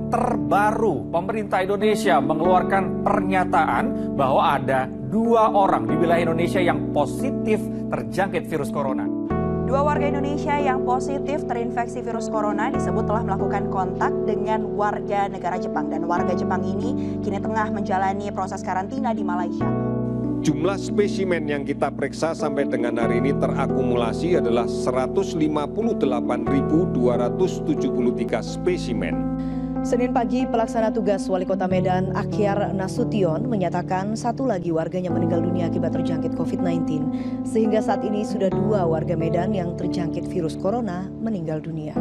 Terbaru, pemerintah Indonesia mengeluarkan pernyataan bahwa ada 2 orang di wilayah Indonesia yang positif terjangkit virus corona. 2 warga Indonesia yang positif terinfeksi virus corona disebut telah melakukan kontak dengan warga negara Jepang. Dan warga Jepang ini kini tengah menjalani proses karantina di Malaysia. Jumlah spesimen yang kita periksa sampai dengan hari ini terakumulasi adalah 158.273 spesimen. Senin pagi, pelaksana tugas Wali Kota Medan, Akhyar Nasution, menyatakan 1 lagi warganya meninggal dunia akibat terjangkit COVID-19. Sehingga saat ini sudah 2 warga Medan yang terjangkit virus corona meninggal dunia.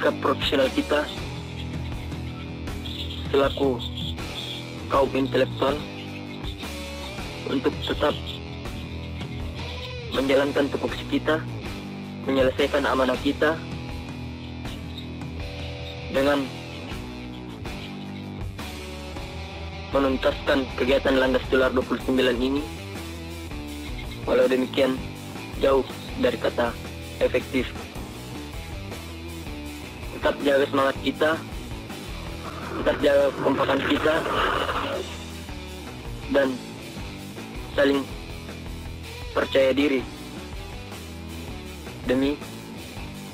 sikap profesional kita selaku kaum intelektual untuk tetap menjalankan tupoksi kita, menyelesaikan amanah kita dengan menuntaskan kegiatan Landas Tular 29 ini. Walau demikian jauh dari kata efektif. Tetap jaga semangat kita, tetap jaga kekompakan kita, dan saling percaya diri demi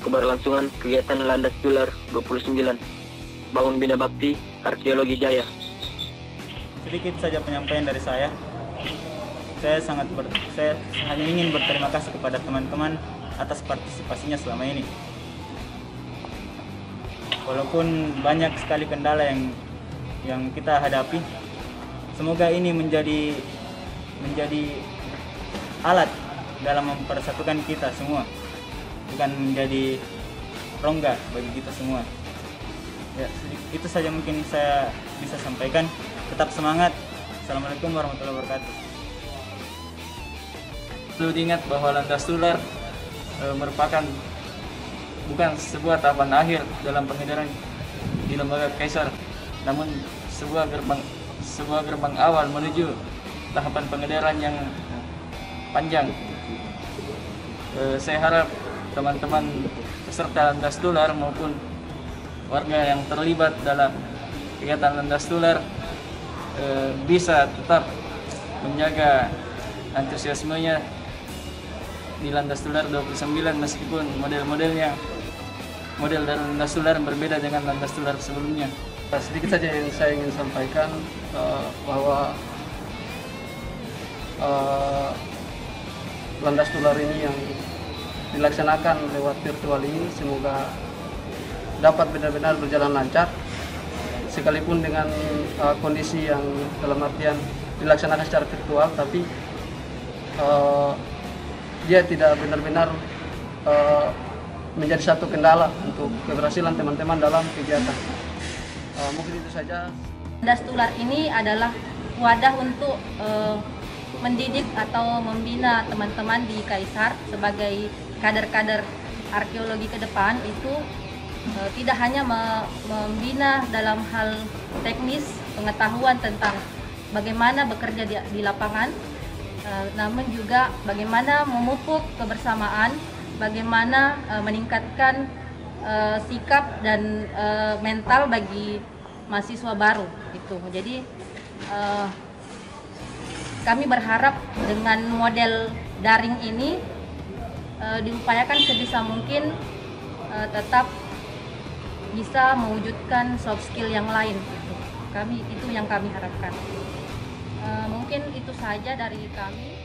keberlangsungan kegiatan Landas Tular 29 Bangun Bina Bakti Arkeologi Jaya. Sedikit saja penyampaian dari saya. Saya hanya ingin berterima kasih kepada teman-teman atas partisipasinya selama ini. Walaupun banyak sekali kendala yang kita hadapi, semoga ini menjadi alat dalam mempersatukan kita semua, bukan menjadi rongga bagi kita semua. Ya, itu saja mungkin saya bisa sampaikan. Tetap semangat. Assalamualaikum warahmatullahi wabarakatuh. Perlu diingat bahwa Landas Tular merupakan bukan sebuah tahapan akhir dalam pengedaran di lembaga Kaisar, namun sebuah gerbang awal menuju tahapan pengedaran yang panjang. Saya harap teman-teman peserta Landas Tular maupun warga yang terlibat dalam kegiatan Landas Tular bisa tetap menjaga antusiasmenya di Landas Tular 29 meskipun model dari Landas Tular berbeda dengan Landas Tular sebelumnya. Sedikit saja yang saya ingin sampaikan bahwa Landas Tular ini yang dilaksanakan lewat virtual ini semoga dapat benar-benar berjalan lancar, sekalipun dengan kondisi yang dalam artian dilaksanakan secara virtual, tapi dia tidak benar-benar menjadi satu kendala untuk keberhasilan teman-teman dalam kegiatan. Mungkin itu saja. Landas Tular ini adalah wadah untuk mendidik atau membina teman-teman di Kaisar sebagai kader-kader arkeologi ke depan. Itu tidak hanya membina dalam hal teknis, pengetahuan tentang bagaimana bekerja di lapangan, namun juga bagaimana memupuk kebersamaan, bagaimana meningkatkan sikap dan mental bagi mahasiswa baru. Jadi kami berharap dengan model daring ini diupayakan sebisa mungkin tetap bisa mewujudkan soft skill yang lain. Itu yang kami harapkan. Mungkin itu saja dari kami.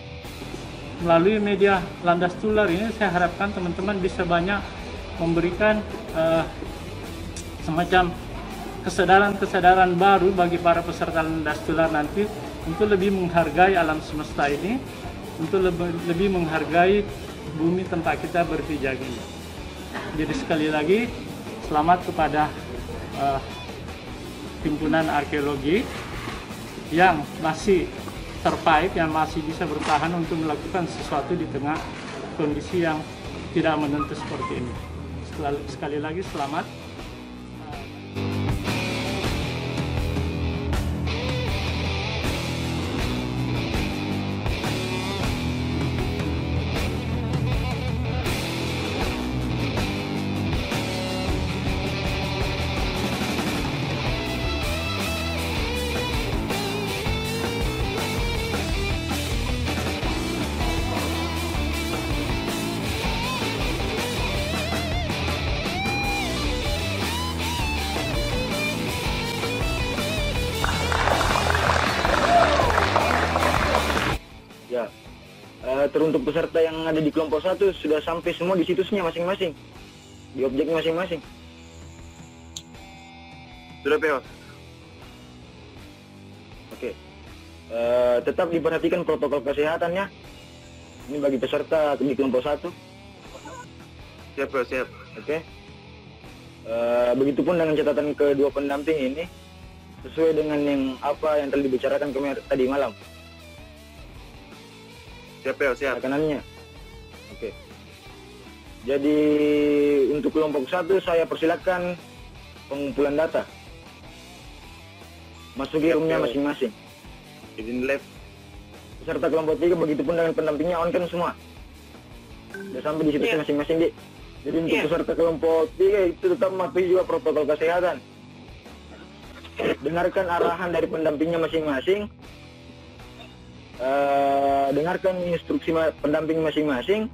Melalui media Landas Tular ini saya harapkan teman-teman bisa banyak memberikan semacam kesadaran baru bagi para peserta Landas Tular nanti untuk lebih menghargai alam semesta ini, untuk lebih menghargai bumi tempat kita berpijak ini. Jadi sekali lagi selamat kepada himpunan arkeologi yang masih survive, yang masih bisa bertahan untuk melakukan sesuatu di tengah kondisi yang tidak menentu seperti ini. Sekali lagi selamat. Teruntuk peserta yang ada di kelompok 1 sudah sampai semua di situsnya masing-masing, di objeknya masing-masing. Sudah PO? Oke. Tetap diperhatikan protokol kesehatannya. Ini bagi peserta di kelompok 1. Siap PO, siap. Oke. Begitupun dengan catatan kedua pendamping ini sesuai dengan apa yang telah dibicarakan tadi malam. Siap. Tekanannya. Oke. Jadi untuk kelompok 1 saya persilakan pengumpulan data. Masuki roomnya masing-masing. Izin lab. Peserta kelompok 3 begitupun dengan pendampingnya on cam semua. Sudah sampai di situ masing-masing, Dik. Jadi untuk peserta kelompok 3 itu tetap mematuhi juga protokol kesehatan. Dengarkan arahan dari pendampingnya masing-masing. Dengarkan instruksi pendamping masing-masing.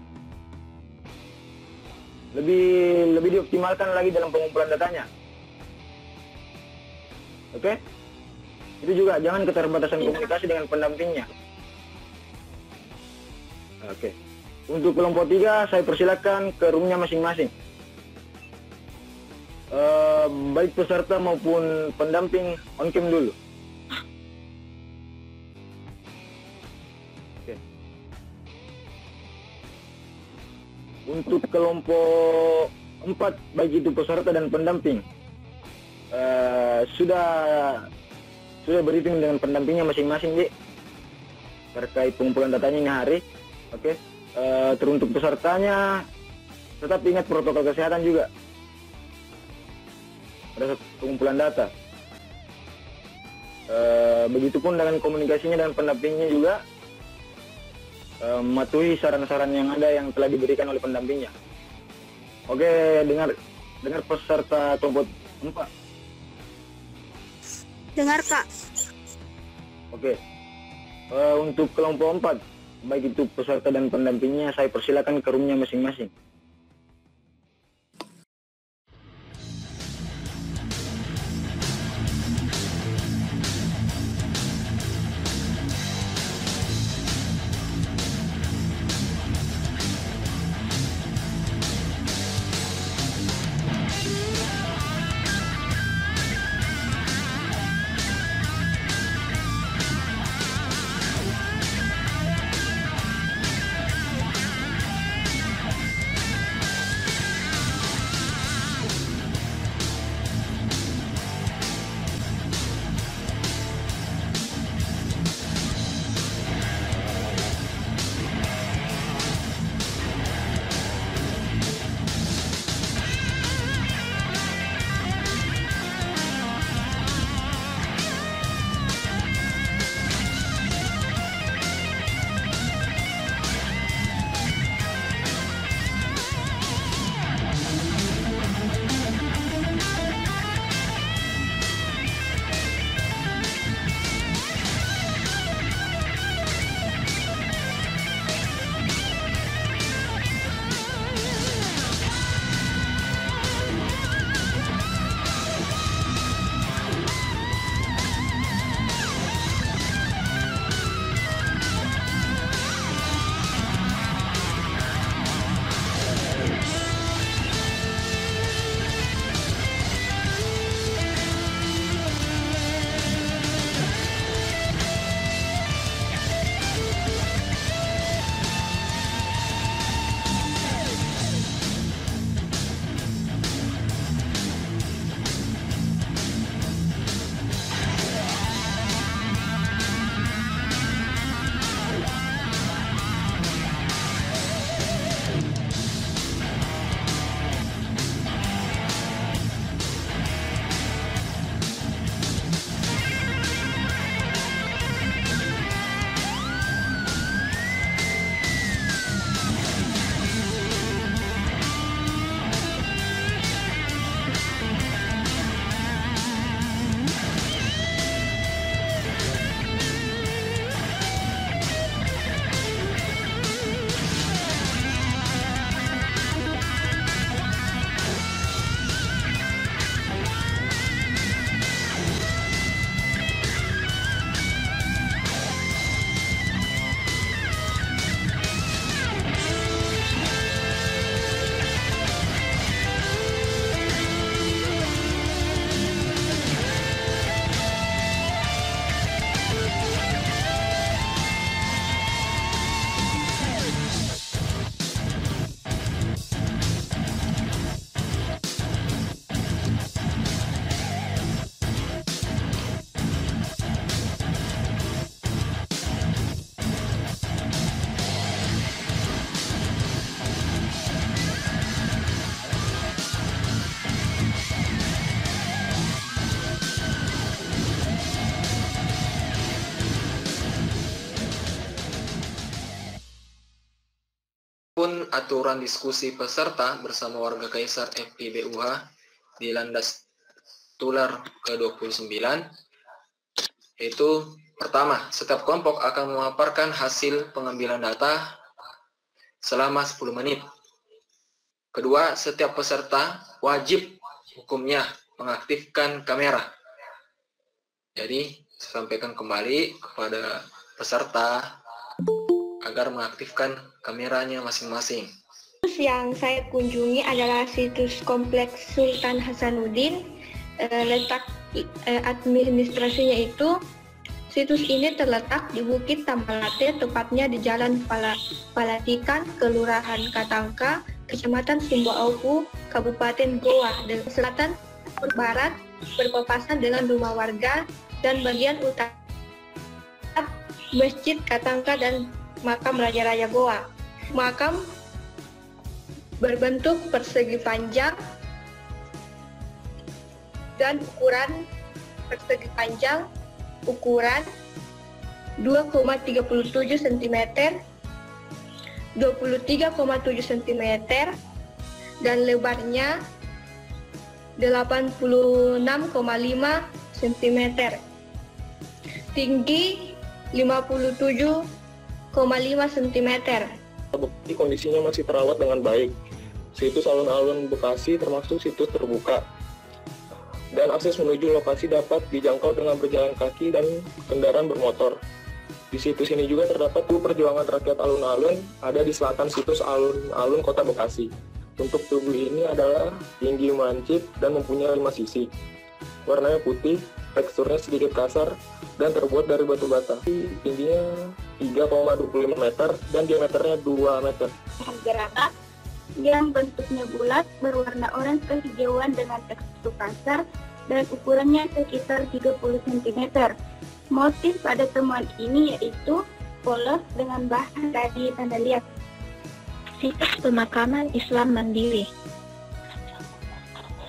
Lebih dioptimalkan lagi dalam pengumpulan datanya. Oke? Itu juga jangan keterbatasan komunikasi dengan pendampingnya. Oke. Untuk kelompok 3 saya persilakan ke roomnya masing-masing. Baik peserta maupun pendamping on cam dulu. Oke. Untuk kelompok 4 baik itu peserta dan pendamping sudah briefing dengan pendampingnya masing-masing, Dik, terkait pengumpulan datanya ini hari. Oke. Teruntuk pesertanya tetap ingat protokol kesehatan juga pada saat pengumpulan data. Begitupun dengan komunikasinya dan pendampingnya juga mematuhi saran-saran yang ada yang telah diberikan oleh pendampingnya. Oke, dengar peserta kelompok 4. Dengar, Kak. Oke. Untuk kelompok 4 baik itu peserta dan pendampingnya saya persilakan ke roomnya masing-masing. Adapun aturan diskusi peserta bersama warga Kaisar FIBUH di Landas Tular ke-29, yaitu pertama, setiap kelompok akan memaparkan hasil pengambilan data selama 10 menit. Kedua, setiap peserta wajib hukumnya mengaktifkan kamera. Jadi, sampaikan kembali kepada peserta agar mengaktifkan kameranya masing-masing. Situs yang saya kunjungi adalah situs Kompleks Sultan Hasanuddin. Letak administrasinya itu, situs ini terletak di Bukit Tamalate, tepatnya di Jalan Palatikan, Kelurahan Katangka, Kecamatan Simboaupu, Kabupaten Goa, dan selatan barat berpapasan dengan rumah warga, dan bagian utara Masjid Katangka dan Makam Raja-Raja Goa. Makam berbentuk persegi panjang dan ukuran persegi panjang ukuran 2,37 cm, 23,7 cm, dan lebarnya 86,5 cm. Tinggi 57,5 cm. Bukti kondisinya masih terawat dengan baik. Situs alun-alun Bekasi termasuk situs terbuka. Dan akses menuju lokasi dapat dijangkau dengan berjalan kaki dan kendaraan bermotor. Di situs ini juga terdapat perjuangan rakyat alun-alun ada di selatan situs alun-alun Kota Bekasi. Untuk tubuh ini adalah tinggi mancip dan mempunyai 5 sisi. Warnanya putih, teksturnya sedikit kasar, dan terbuat dari batu bata. Tingginya 3,25 meter dan diameternya 2 meter. Geratak yang bentuknya bulat berwarna oranye kehijauan dengan tekstur kasar dan ukurannya sekitar 30 cm. Motif pada temuan ini yaitu polos dengan bahan dari tanda liat. Situs pemakaman Islam Mandiri.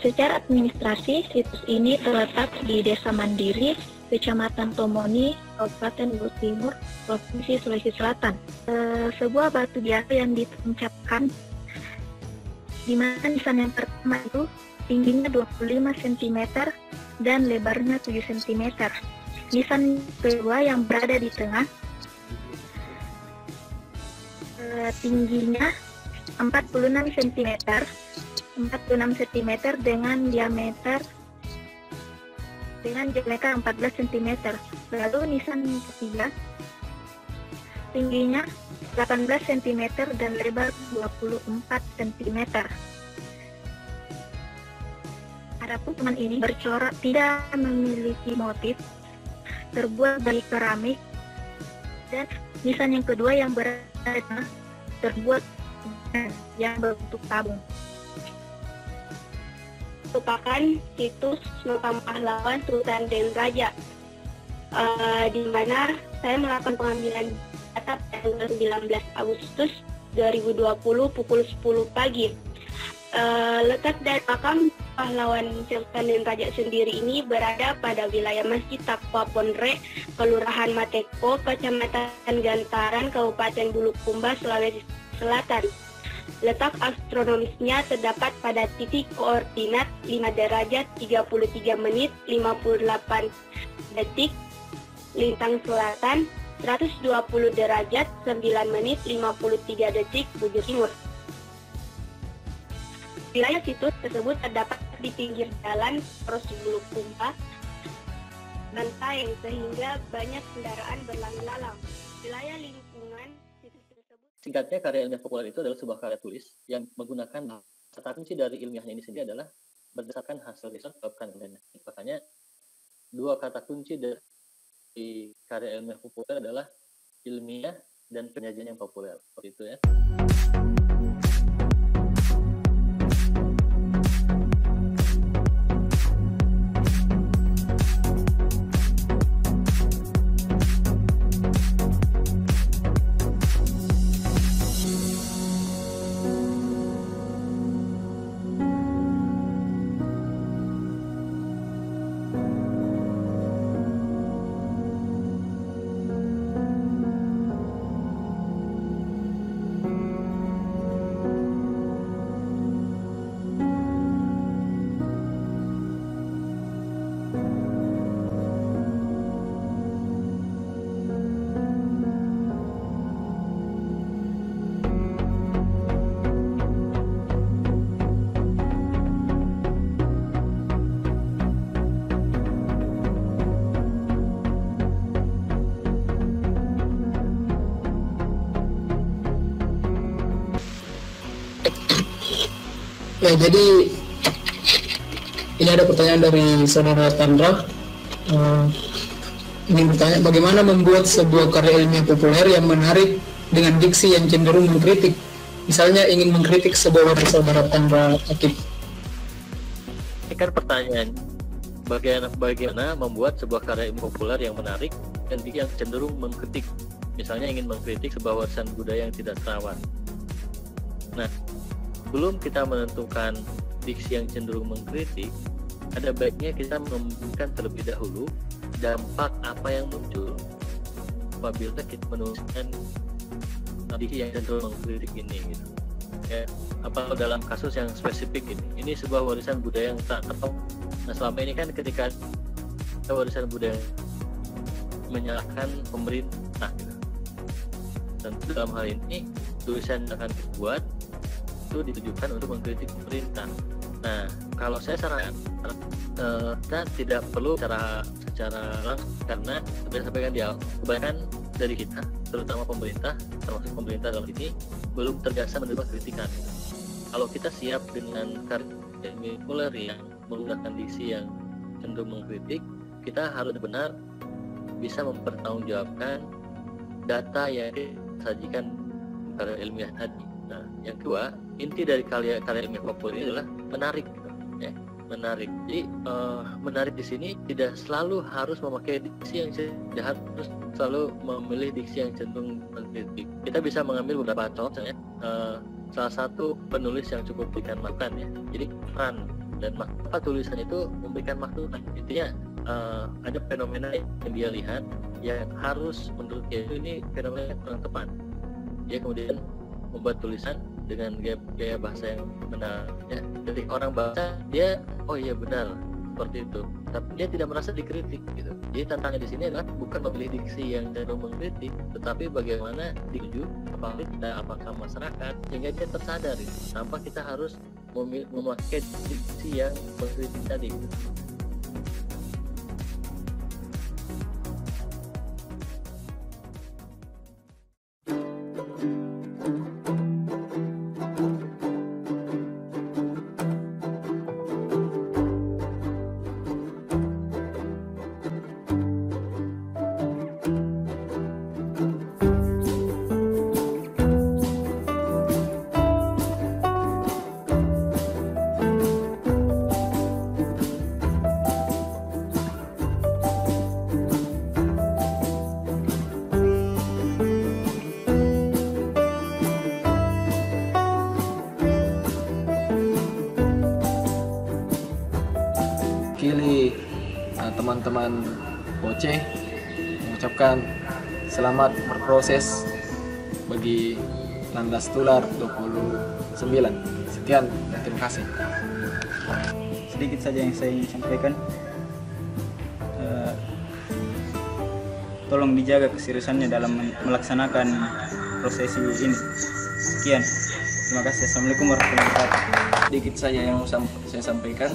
Secara administrasi, situs ini terletak di Desa Mandiri, Kecamatan Tomoni, Kabupaten Bogor Timur, Provinsi Sulawesi Selatan. Sebuah batu biasa yang ditancapkan, di mana nisan yang pertama itu tingginya 25 cm dan lebarnya 7 cm. Nisan kedua yang berada di tengah, tingginya 46 cm dengan diameter 14 cm. Lalu nisan ketiga tingginya 18 cm dan lebar 24 cm. Adapun teman ini bercorak, tidak memiliki motif, terbuat dari keramik, dan nisan yang kedua yang berada terbuat yang berbentuk tabung. Merupakan situs makam pahlawan Sultan Den Raja, di mana saya melakukan pengambilan data tanggal 19 Agustus 2020 pukul 10 pagi. Letak dari makam pahlawan Sultan Den Raja sendiri ini berada pada wilayah Masjid Taqwa Ponre, Kelurahan Mateko, Kecamatan Gantaran, Kabupaten Bulukumba, Sulawesi Selatan. Letak astronomisnya terdapat pada titik koordinat 5 derajat 33 menit 58 detik lintang selatan, 120 derajat 9 menit 53 detik bujur timur. Wilayah situs tersebut terdapat di pinggir jalan Poros Bulukumba, bantaeng, sehingga banyak kendaraan berlalu lalang. Wilayah lingkungan situs tersebut. Singkatnya, karya ilmiah populer itu adalah sebuah karya tulis yang menggunakan kata kunci dari ilmiahnya ini sendiri adalah berdasarkan hasil riset dilakukan olehnya. Makanya dua kata kunci dari karya ilmiah populer adalah ilmiah dan penyajian yang populer. Seperti itu ya. Ya, jadi ini ada pertanyaan dari saudara Tandra. Ingin bertanya, bagaimana membuat sebuah karya ilmiah populer yang menarik dengan diksi yang cenderung mengkritik? Misalnya ingin mengkritik sebuah wortel saudara Tandra Akib. Ini kan pertanyaan, bagaimana membuat sebuah karya ilmiah populer yang menarik dan yang cenderung mengkritik. Misalnya ingin mengkritik sebuah warisan budaya yang tidak terawat. Nah, sebelum kita menentukan diksi yang cenderung mengkritik, ada baiknya kita membuktikan terlebih dahulu dampak apa yang muncul apabila kita menuliskan diksi yang cenderung mengkritik ini gitu. Ya, apa dalam kasus yang spesifik ini sebuah warisan budaya yang tak terawat. Nah, selama ini kan ketika warisan budaya menyalahkan pemerintah gitu. Tentu dalam hal ini tulisan yang akan dibuat itu ditujukan untuk mengkritik pemerintah. Nah, kalau saya sarankan kita tidak perlu secara langsung, karena seperti saya sampaikan di awal, kebanyakan dari kita, terutama pemerintah, termasuk pemerintah dalam ini, belum terbiasa menerima kritikan. Kalau kita siap dengan karya populer yang menggunakan diksi yang cenderung mengkritik, kita harus benar bisa mempertanggungjawabkan data yang disajikan karya ilmiah tadi. Nah, yang kedua, inti dari karya ilmiah populer ini adalah menarik, ya, menarik. Jadi menarik di sini tidak selalu harus memakai diksi yang tidak harus selalu memilih diksi yang cenderung mengkritik. Kita bisa mengambil beberapa contoh, misalnya salah satu penulis yang cukup berikan makan, ya. Jadi peran dan apa tulisan itu memberikan makna. Intinya ada fenomena yang dia lihat yang harus menurut dia ini fenomena yang kurang tepat. Dia kemudian membuat tulisan dengan gaya bahasa yang benar, ya. Jadi orang baca dia, oh iya benar seperti itu, tapi dia tidak merasa dikritik gitu. Jadi tantangannya di sini adalah bukan memilih diksi yang cenderung mengkritik, tetapi bagaimana dituju apakah masyarakat sehingga dia tersadar gitu, tanpa kita harus memakai diksi yang mengkritik tadi gitu. Teman-teman Poce mengucapkan selamat berproses bagi Landas Tular 29. Sekian, terima kasih. Sedikit saja yang saya ingin sampaikan. Tolong dijaga keseriusannya dalam melaksanakan prosesi ini. Sekian. Terima kasih. Assalamualaikum warahmatullahi wabarakatuh. Sedikit saja yang saya sampaikan.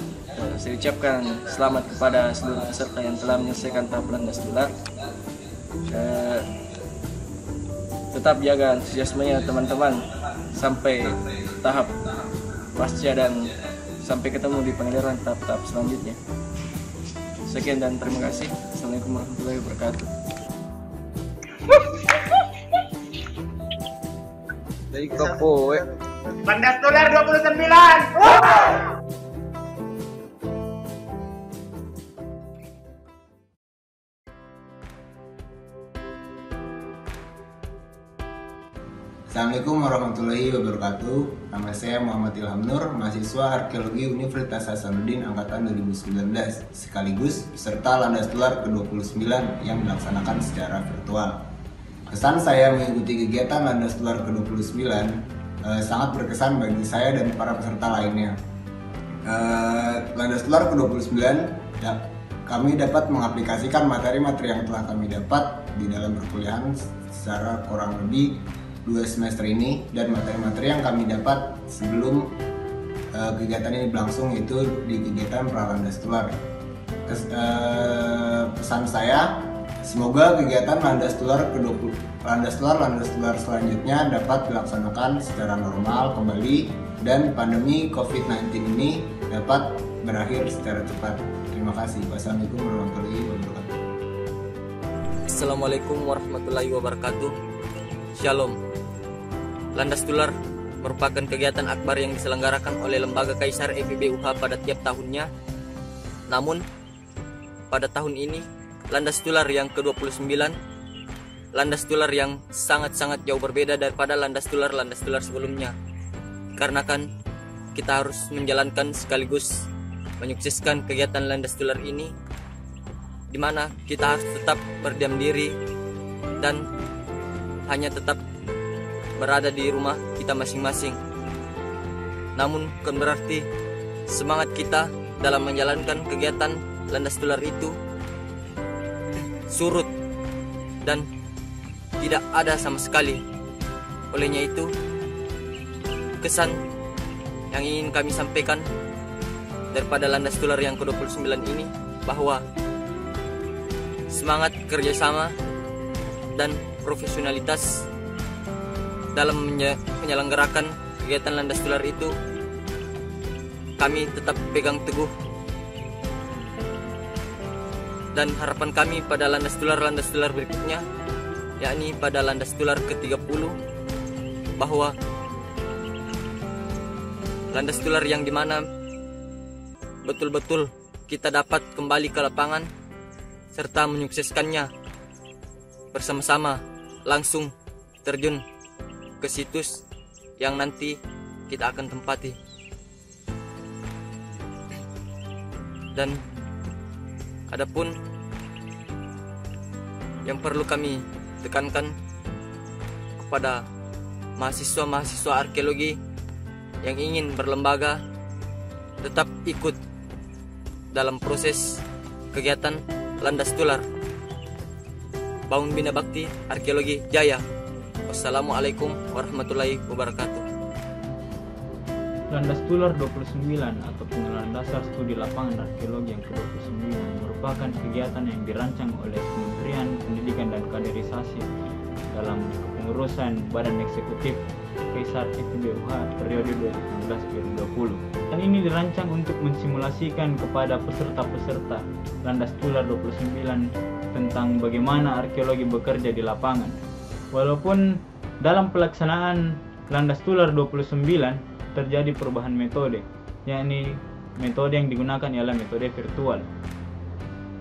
Saya ucapkan selamat kepada seluruh peserta yang telah menyelesaikan tahap Landas Tular. Tetap jaga antusiasmenya teman-teman sampai tahap pasca dan sampai ketemu di pengadilan tahap-tahap selanjutnya. Sekian dan terima kasih. Assalamualaikum warahmatullahi wabarakatuh. Dari Kopo, Landas Tular 29. Assalamualaikum warahmatullahi wabarakatuh. Nama saya Muhammad Ilham Nur, mahasiswa Arkeologi Universitas Hasanuddin Angkatan 2019, sekaligus peserta Landas Tular ke-29 yang dilaksanakan secara virtual. Kesan saya mengikuti kegiatan Landas Tular ke-29 sangat berkesan bagi saya dan para peserta lainnya. Landas Tular ke-29 kami dapat mengaplikasikan materi-materi yang telah kami dapat di dalam perkuliahan secara kurang lebih 2 semester ini, dan materi-materi yang kami dapat sebelum kegiatan ini berlangsung itu di kegiatan Pralandas Tular. Pesan saya Semoga kegiatan landas tular selanjutnya dapat dilaksanakan secara normal kembali dan pandemi COVID-19 ini dapat berakhir secara cepat. Terima kasih. Wassalamualaikum warahmatullahi wabarakatuh. Assalamualaikum warahmatullahi wabarakatuh. Shalom. Landas tular merupakan kegiatan akbar yang diselenggarakan oleh Lembaga Kaisar FIBUH pada tiap tahunnya. Namun, pada tahun ini, landas tular yang ke-29, landas tular yang sangat-sangat jauh berbeda daripada landas tular sebelumnya. Karena kan kita harus menjalankan sekaligus menyukseskan kegiatan landas tular ini, di mana kita harus tetap berdiam diri dan hanya tetap berada di rumah kita masing-masing. Namun bukan berarti semangat kita dalam menjalankan kegiatan landas tular itu surut dan tidak ada sama sekali. Olehnya itu, kesan yang ingin kami sampaikan daripada landas tular yang ke-29 ini bahwa semangat kerjasama dan profesionalitas dalam menyelenggarakan kegiatan landas tular itu kami tetap pegang teguh. Dan harapan kami pada landas tular berikutnya, yakni pada landas tular ke-30, bahwa landas tular yang dimana betul-betul kita dapat kembali ke lapangan serta menyukseskannya bersama-sama, langsung terjun ke situs yang nanti kita akan tempati. Dan adapun yang perlu kami tekankan kepada mahasiswa-mahasiswa arkeologi yang ingin berlembaga, tetap ikut dalam proses kegiatan landas tular. Bangun Bina Bakti Arkeologi Jaya. Wassalamualaikum warahmatullahi wabarakatuh. Landas tular 29 atau pengenalan dasar studi lapangan arkeologi yang ke-29 merupakan kegiatan yang dirancang oleh Kementerian Pendidikan dan Kaderisasi dalam kepengurusan Badan Eksekutif Kaisar FIBUH periode 2019-2020. Dan ini dirancang untuk mensimulasikan kepada peserta-peserta landas tular 29 tentang bagaimana arkeologi bekerja di lapangan. Walaupun dalam pelaksanaan landas tular 29 terjadi perubahan metode, yakni metode yang digunakan ialah metode virtual.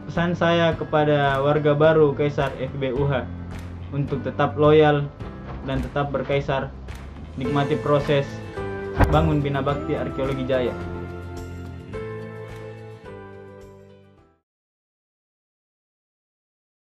Pesan saya kepada warga baru Kaisar FIBUH untuk tetap loyal dan tetap berkaisar, nikmati proses Bangun Bina Bakti Arkeologi Jaya.